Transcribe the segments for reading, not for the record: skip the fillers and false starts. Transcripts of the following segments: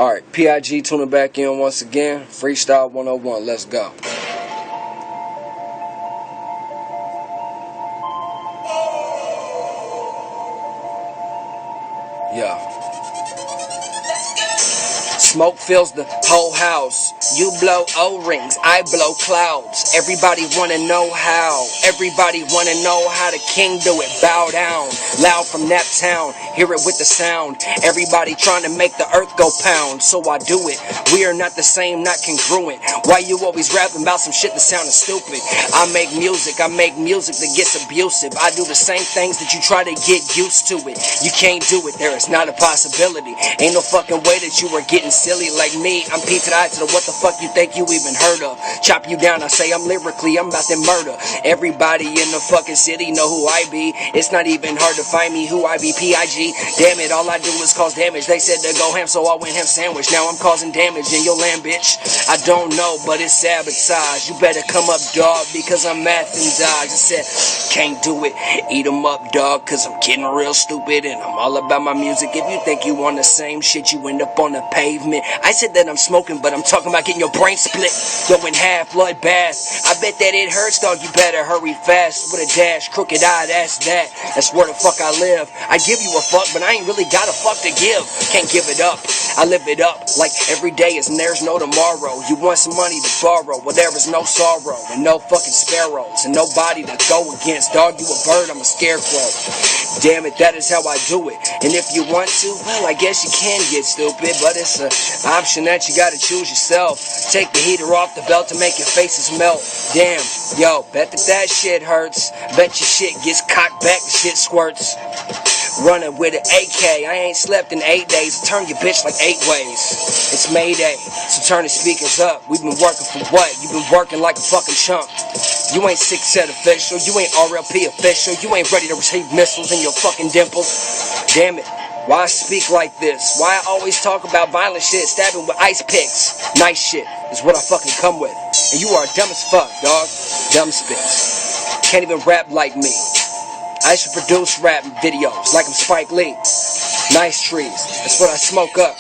Alright, PIG tuning back in once again. Freestyle 101, let's go. Yeah. Smoke fills the whole house. You blow O-rings, I blow clouds. Everybody wanna know how. Everybody wanna know how the king do it. Bow down, loud from Naptown. Hear it with the sound. Everybody trying to make the earth go pound. So I do it. We are not the same, not congruent. Why you always rapping about some shit that sounding stupid? I make music that gets abusive. I do the same things that you try to get used to it. You can't do it, there is not a possibility. Ain't no fucking way that you are getting silly like me. I'm P to the I to the what the fuck you think you even heard of. Chop you down, I say I'm lyrically, I'm about to murder. Everybody in the fucking city know who I be. It's not even hard to find me who I be. PIG, damn it, all I do is cause damage. They said to go ham, so I went ham sandwich. Now I'm causing damage in your land, bitch. I don't know, but it's sabotage. You better come up, dog, because I'm math and dogs. I said, can't do it, eat 'em up, dog, cause I'm getting real stupid and I'm all about my music. If you think you on the same shit, you end up on the pavement. I said that I'm smoking, but I'm talking about getting your brain split. Go in half, bloodbath. I bet that it hurts, dog, you better hurry fast. With a dash, crooked eye, that's that. That's where the fuck I live. I give you a fuck, but I ain't really got a fuck to give. Can't give it up, I live it up. Like every day is and there's no tomorrow. You want some money to borrow, well there is no sorrow. And no fucking sparrows, and nobody to go against. Dog, you a bird, I'm a scarecrow. Damn it, that is how I do it. And if you want to, well I guess you can get stupid, but it's an option that you gotta choose yourself. Take the heater off the belt to make your faces melt. Damn, yo, bet that shit hurts. Bet your shit gets cocked back, the shit squirts. Running with an AK, I ain't slept in 8 days. Turn your bitch like 8 ways. It's Mayday, so turn the speakers up. We've been working for what? You've been working like a fucking chump. You ain't 6 set official, you ain't RLP official. You ain't ready to receive missiles in your fucking dimples. Damn it, why I speak like this? Why I always talk about violent shit, stabbing with ice picks. Nice shit is what I fucking come with. And you are dumb as fuck, dog. Dumb spits. Can't even rap like me. I should produce rap videos like I'm Spike Lee. Nice trees, that's what I smoke up.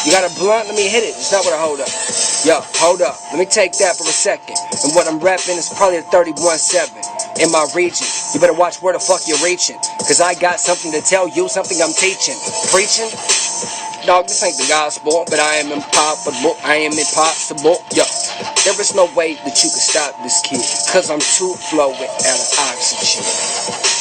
You got a blunt? Let me hit it. It's not what I hold up. Yo, hold up. Let me take that for a second. And what I'm rapping is probably a 31-7 in my region. You better watch where the fuck you're reaching. Cause I got something to tell you, something I'm teaching. Preaching? Dog, this ain't the gospel, but I am impossible. I am impossible. Yo, there is no way that you can stop this kid. Cause I'm too flowing out of oxygen.